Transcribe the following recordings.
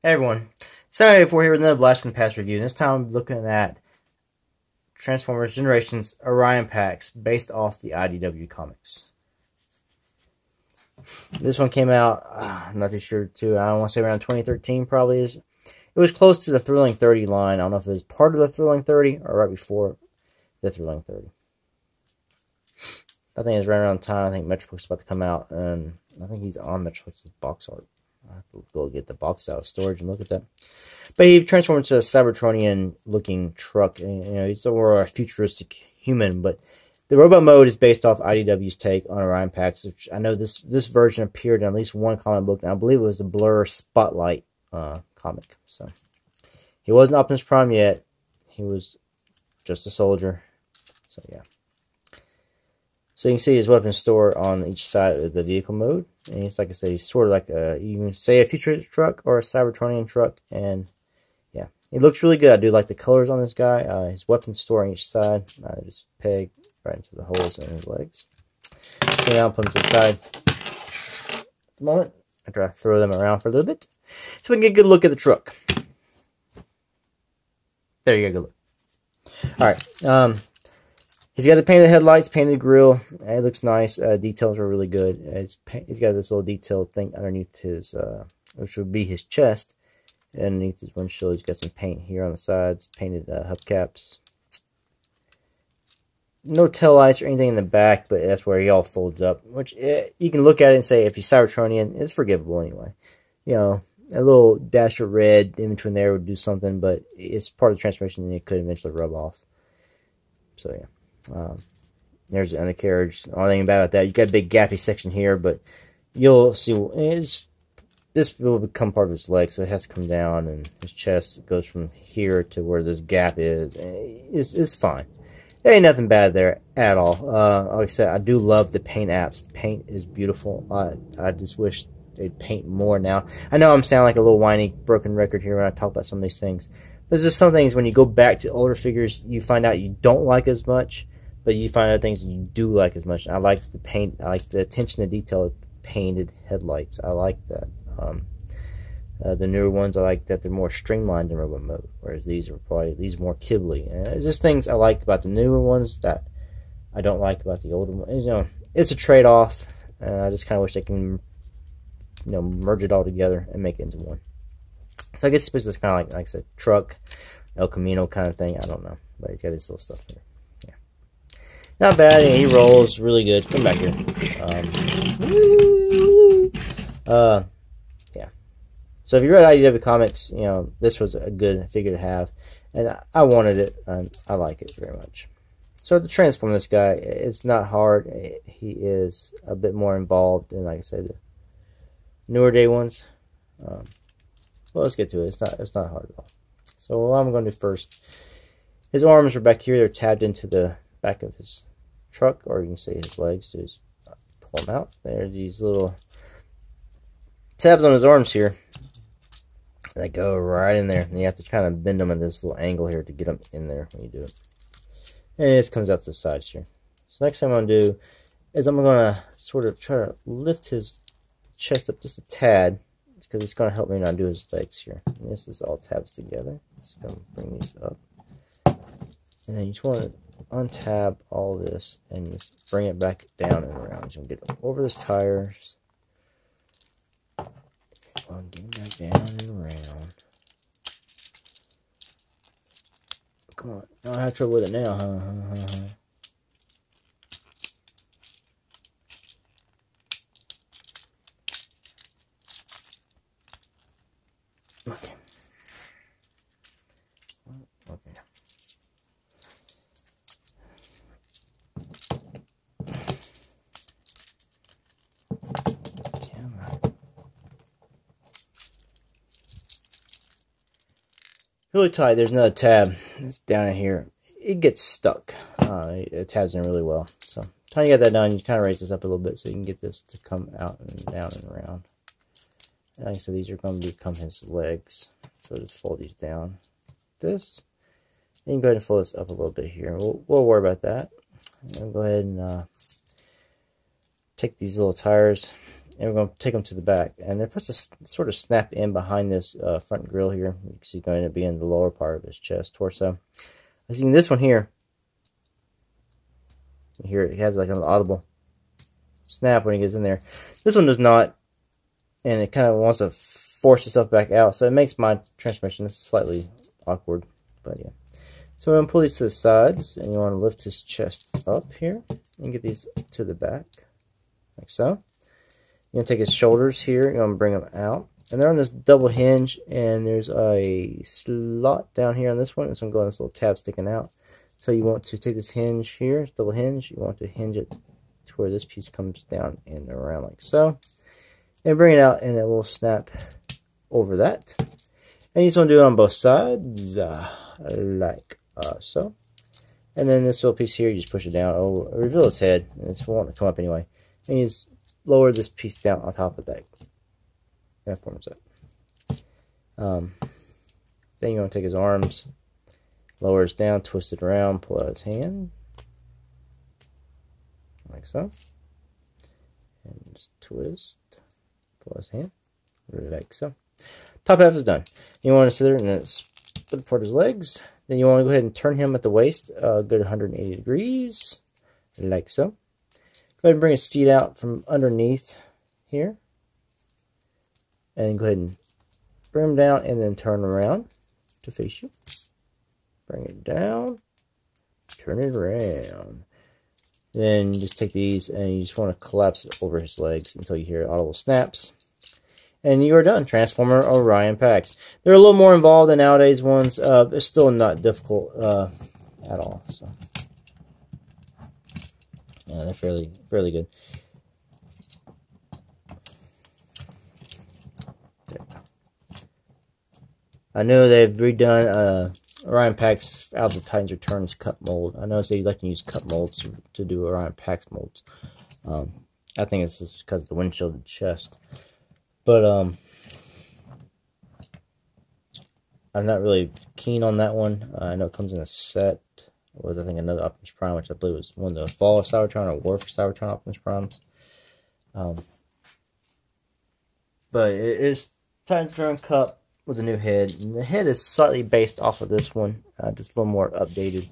Hey everyone, sorry if we're here with another Blast in the Past review. This time I'm looking at Transformers Generations Orion Pax based off the IDW comics. This one came out, I'm not too sure too, I don't want to say around 2013 probably is. It was close to the Thrilling 30 line. I don't know if it was part of the Thrilling 30 or right before the Thrilling 30. I think it's right around the time I think Metropolix is about to come out, and I think he's on Metropolix's box art. I have to go get the box out of storage and look at that. But he transformed into a Cybertronian-looking truck. You know, he's more a futuristic human, but the robot mode is based off IDW's take on Orion Pax, which I know this version appeared in at least one comic book, and I believe it was the Blur Spotlight comic. So he wasn't Optimus Prime yet. He was just a soldier. So yeah. So you can see his weapon store on each side of the vehicle mode. And he's, like I said, he's sort of like you can say a futuristic truck or a Cybertronian truck. And yeah, it looks really good. I do like the colors on this guy. His weapon store on each side. I just peg right into the holes in his legs. Put him out, put him to the side. At the moment, after I throw them around for a little bit. So we can get a good look at the truck. There you go, good look. Alright, he's got the painted headlights, painted grille. It looks nice. Details are really good. He's got this little detailed thing underneath his, which would be his chest. And underneath his windshield, he's got some paint here on the sides, painted hubcaps. No tail lights or anything in the back, but that's where he all folds up. Which you can look at it and say, if he's Cybertronian, it's forgivable anyway. You know, a little dash of red in between there would do something, but it's part of the transformation and it could eventually rub off. So yeah. There's the undercarriage. The only thing about that, you got a big gappy section here, but you'll see this will become part of his leg, so it has to come down, and his chest goes from here to where this gap is. It's fine. There ain't nothing bad there at all. Like I said, I do love the paint apps. The paint is beautiful. I just wish they'd paint more now. I know I'm sounding like a little whiny, broken record here when I talk about some of these things. But there's just some things when you go back to older figures, you find out you don't like as much, but you find other things you do like as much. I like the paint. I like the attention to detail of painted headlights. I like that. The newer ones, I like that they're more streamlined in robot mode, whereas these are probably more kibbly. And it's just things I like about the newer ones that I don't like about the older ones. You know, it's a trade-off. I just kind of wish they can, you know, merge it all together and make it into one. So I guess it's kind of like I said, truck, El Camino kind of thing. I don't know, but he's got his little stuff there. Yeah, not bad. And he rolls really good. Come back here. Yeah. So if you read IDW comics, you know this was a good figure to have, and I wanted it, and I like it very much. So to transform this guy, it's not hard. He is a bit more involved than, like I said, the newer day ones. Well, let's get to it. It's not hard at all. So what I'm going to do first, his arms are back here. They're tabbed into the back of his truck, or you can say his legs. Just pull them out. There are these little tabs on his arms here. They go right in there. And you have to kind of bend them at this little angle here to get them in there when you do it. And it just comes out to the sides here. So next thing I'm going to do is I'm going to sort of try to lift his chest up just a tad, because it's going to help me not do his legs here. And this is all tabs together. Just going to bring these up. And then you just want to untab all this and just bring it back down and around. You'll get over those tires. Get him back down and around. Come on. I don't have trouble with it now, huh? Okay. Okay. Camera. Really tight. There's another tab. It's down in here. It gets stuck. It tabs in really well. So, trying to get that done, you kind of raise this up a little bit so you can get this to come out and down and around. Like I said, these are going to become his legs. So just fold these down. This. And you can go ahead and fold this up a little bit here. We'll worry about that. And go ahead and take these little tires and we're going to take them to the back. And they're supposed to sort of snap in behind this front grill here. You can see it's going to be in the lower part of his chest, torso. As you can, this one here, you hear it has like an audible snap when he gets in there. This one does not, and it kind of wants to force itself back out, so it makes my transmission slightly awkward, but yeah. So we're going to pull these to the sides, and you want to lift his chest up here and get these to the back, like so. You're going to take his shoulders here, you're going to bring them out, and they're on this double hinge, and there's a slot down here on this one. This one going this little tab sticking out. So you want to take this hinge here, double hinge, you want to hinge it to where this piece comes down and around like so. And bring it out, and it will snap over that. And you just want to do it on both sides, like so. And then this little piece here, you just push it down. Oh, reveal his head, and it's won't come up anyway. And you just lower this piece down on top of that. That forms it. Then you want to take his arms, lower his down, twist it around, pull out his hand, like so. And just twist, pull his hand, like so. Top half is done. You want to sit there and then split apart his legs. Then you want to go ahead and turn him at the waist, good 180 degrees, like so. Go ahead and bring his feet out from underneath here. And go ahead and bring him down and then turn around to face you. Bring it down, turn it around. Then just take these and you just want to collapse it over his legs until you hear audible snaps. And you are done. Transformer Orion Pax. They're a little more involved than nowadays ones. They're still not difficult at all. So yeah, they're fairly good. I know they've redone Orion Pax out of the Titans Returns cut mold. I know they like to use cut molds to do Orion Pax molds. I think it's just because of the windshielded chest. But I'm not really keen on that one. I know it comes in a set with, I think, another Optimus Prime, which I believe was one of the Fall of Cybertron or War for Cybertron Optimus Primes. But it is Titans Return Cup with a new head. And the head is slightly based off of this one, just a little more updated.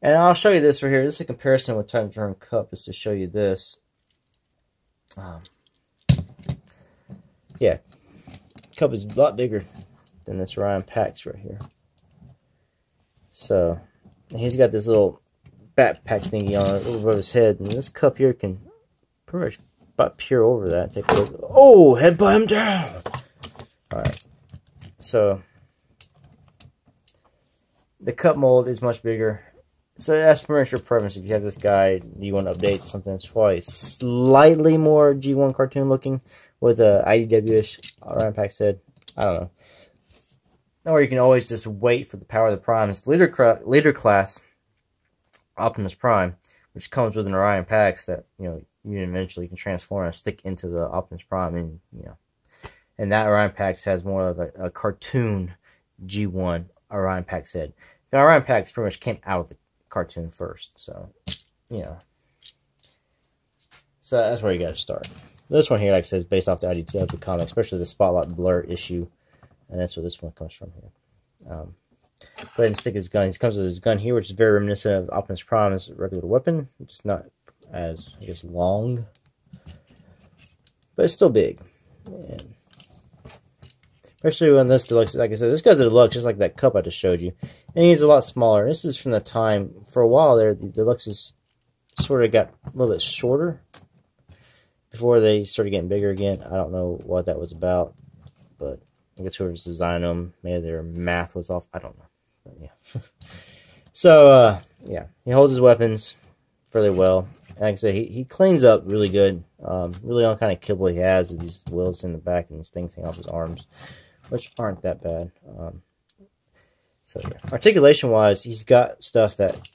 And I'll show you this right here. This is a comparison with Titans Return Cup, just to show you this. Yeah, Cup is a lot bigger than this Orion Pax right here. So he's got this little backpack thingy on it over his head, and this Cup here can pretty much about peer over that. Take a look. Oh, headbutt him down. All right. So the Cup mold is much bigger. So that's pretty much your preference. If you have this guy, you want to update something that's probably slightly more G1 cartoon looking with a IDWs Orion Pax head. I don't know. Or you can always just wait for the power of the Primes. Leader class Optimus Prime, which comes with an Orion Pax that you eventually can transform and stick into the Optimus Prime, and that Orion Pax has more of a cartoon G1 Orion Pax head. The Orion Pax pretty much came out of the cartoon first, so that's where you got to start. This one here, like I said, is based off the IDW comic, especially the Spotlight Blur issue, and that's where this one comes from here. Go ahead and stick his gun. He comes with his gun here, which is very reminiscent of Optimus Prime's regular weapon, which is not as, I guess, long, but it's still big. And especially when this deluxe, like I said, this guy's a deluxe, just like that Cup I just showed you. And he's a lot smaller. This is from the time, for a while there, the deluxes sort of got a little bit shorter before they started getting bigger again. I don't know what that was about, but I guess whoever's designing them, maybe their math was off. I don't know. But yeah. So, yeah, he holds his weapons fairly well. And like I said, he cleans up really good. Really all kind of kibble he has is these wheels in the back and these things hang off his arms, which aren't that bad. So yeah, articulation wise, he's got stuff that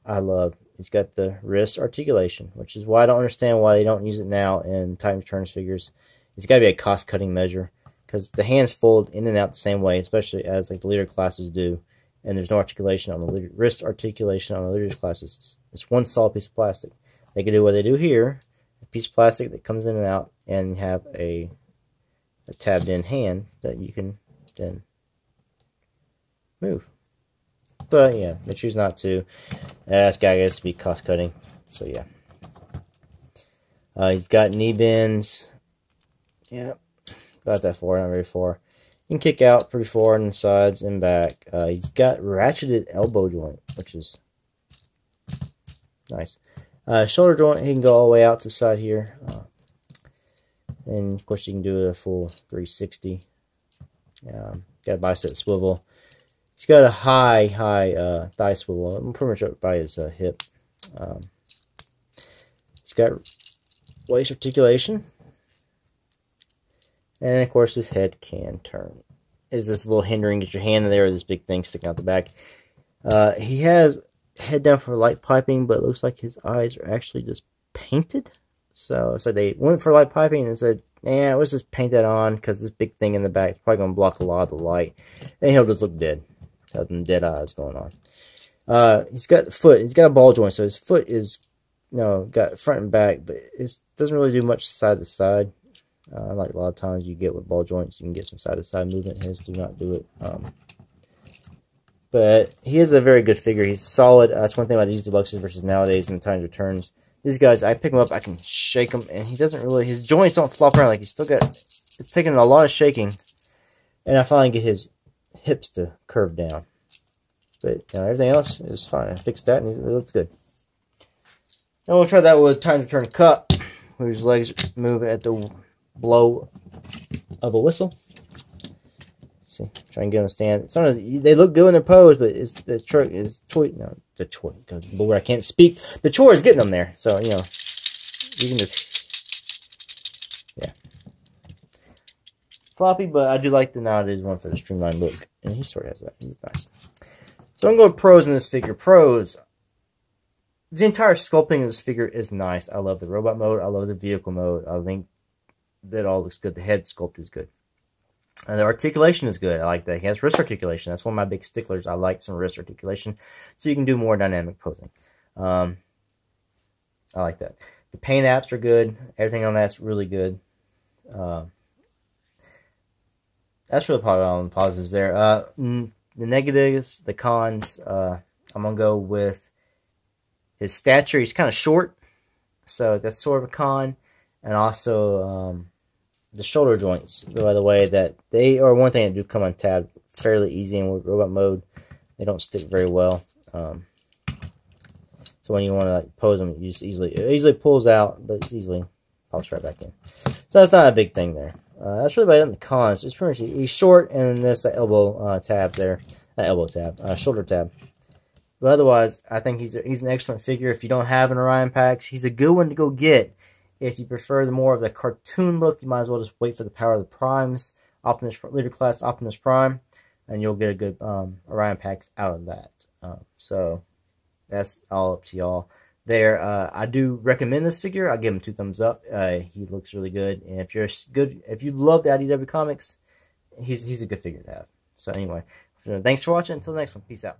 I love. He's got the wrist articulation, which is why I don't understand why they don't use it now in Titans Returns figures. It's got to be a cost cutting measure because the hands fold in and out the same way, especially as like the leader classes do, and there's no articulation on the wrist articulation on the leader classes. It's one solid piece of plastic. They can do what they do here, piece of plastic that comes in and out, and have a tabbed in hand that you can then move. But yeah, they choose not to. This guy gets to be cost cutting. So yeah. He's got knee bends. Yeah, about that far, not very far. You can kick out pretty far on the sides and back. He's got ratcheted elbow joint, which is nice. Shoulder joint, he can go all the way out to the side here. And of course you can do a full 360. Got a bicep swivel. He's got a high thigh swivel, pretty much up by his hip. He's got waist articulation. And of course his head can turn. Is this little hindering, get your hand in there with this big thing sticking out the back. He has head down for light piping, but it looks like his eyes are actually just painted. So they went for light piping and said, "Yeah, let's just paint that on because this big thing in the back is probably going to block a lot of the light, and he'll just look dead, have them dead eyes going on." He's got the foot. He's got a ball joint, so his foot is, got front and back, but it doesn't really do much side to side. Like a lot of times you get with ball joints, you can get some side to side movement. His do not do it. But he is a very good figure. He's solid. That's one thing about these deluxes versus nowadays and the times returns. These guys, I pick him up, I can shake him, and he doesn't really, his joints don't flop around. Like, he's still got, it's taking a lot of shaking. And I finally get his hips to curve down. But everything else is fine. I fixed that, and it looks good. Now we'll try that with times return cut, where his legs move at the blow of a whistle. See, try and get them to stand. Sometimes they look good in their pose, but the chore. Good Lord, I can't speak. The chore is getting them there. So you can just, yeah, floppy. But I do like the nowadays one for the streamlined look, and he sort of has that. He's nice. So I'm going pros in this figure. Pros. The entire sculpting of this figure is nice. I love the robot mode. I love the vehicle mode. I think that all looks good. The head sculpt is good. And the articulation is good. I like that. He has wrist articulation. That's one of my big sticklers. I like some wrist articulation, so you can do more dynamic posing. I like that. The paint apps are good. Everything on that's really good. That's really probably all the positives there. The negatives, the cons, I'm going to go with his stature. He's kind of short, so that's sort of a con. And also the shoulder joints, by the way, that they are one thing that do come untabbed fairly easy, and with robot mode, they don't stick very well. So when you want to pose them, you just it easily pulls out, but it's easily pops right back in. So that's not a big thing there. That's really about it in the cons. Just pretty much he's short, and there's that elbow tab there, shoulder tab. But otherwise, I think he's an excellent figure. If you don't have an Orion Pax, he's a good one to go get. If you prefer the more of the cartoon look, you might as well just wait for the Power of the Primes, Leader Class Optimus Prime, and you'll get a good Orion Pax out of that. So that's all up to y'all there. I do recommend this figure. I'll give him 2 thumbs up. He looks really good, and if you love the IDW comics, he's a good figure to have. So anyway, thanks for watching. Until the next one, peace out.